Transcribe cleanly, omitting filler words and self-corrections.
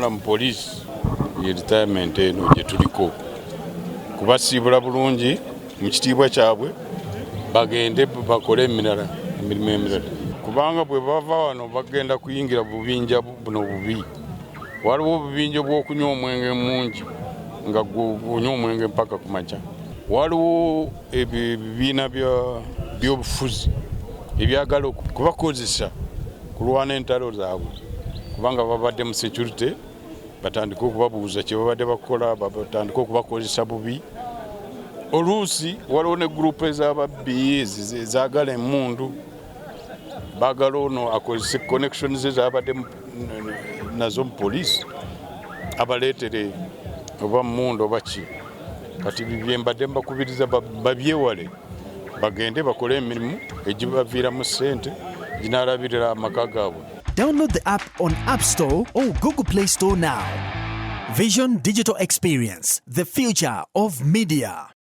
okumala mu poliisi ye retirement eno gye tuliko kubasiibula bulungi mu kitiibwa kyabwe bagende bakole emirimu emirala kubanga bwe bava wano bagenda kuyingira bubinja buno bubi. Waliwo obubinja bw'okunywa omwenge mungi nga gunywa omwenge mpaka ku makya. Waliwo ebibiina by'obufuzi ebyagala okubakozesa kulwana entalo zaabwe kubanga babadde mu security batandika okubabuuza kye babadde bakola batandika okubakozesa bubi. Oluusi waliwo ne gurupu ez'ababbi ezaagala emmundu baagala ono akozese connections ezabadde nazo mu poliisi abaleetere oba mmundu oba ki. Kati bye mbadde mbakubiriza babyewale bagende bakole emirimu egibaviiramu ssente ginaalabirira amaka gaabwe. Download the app on App Store or Google Play Store now. Vision Digital Experience, the future of media.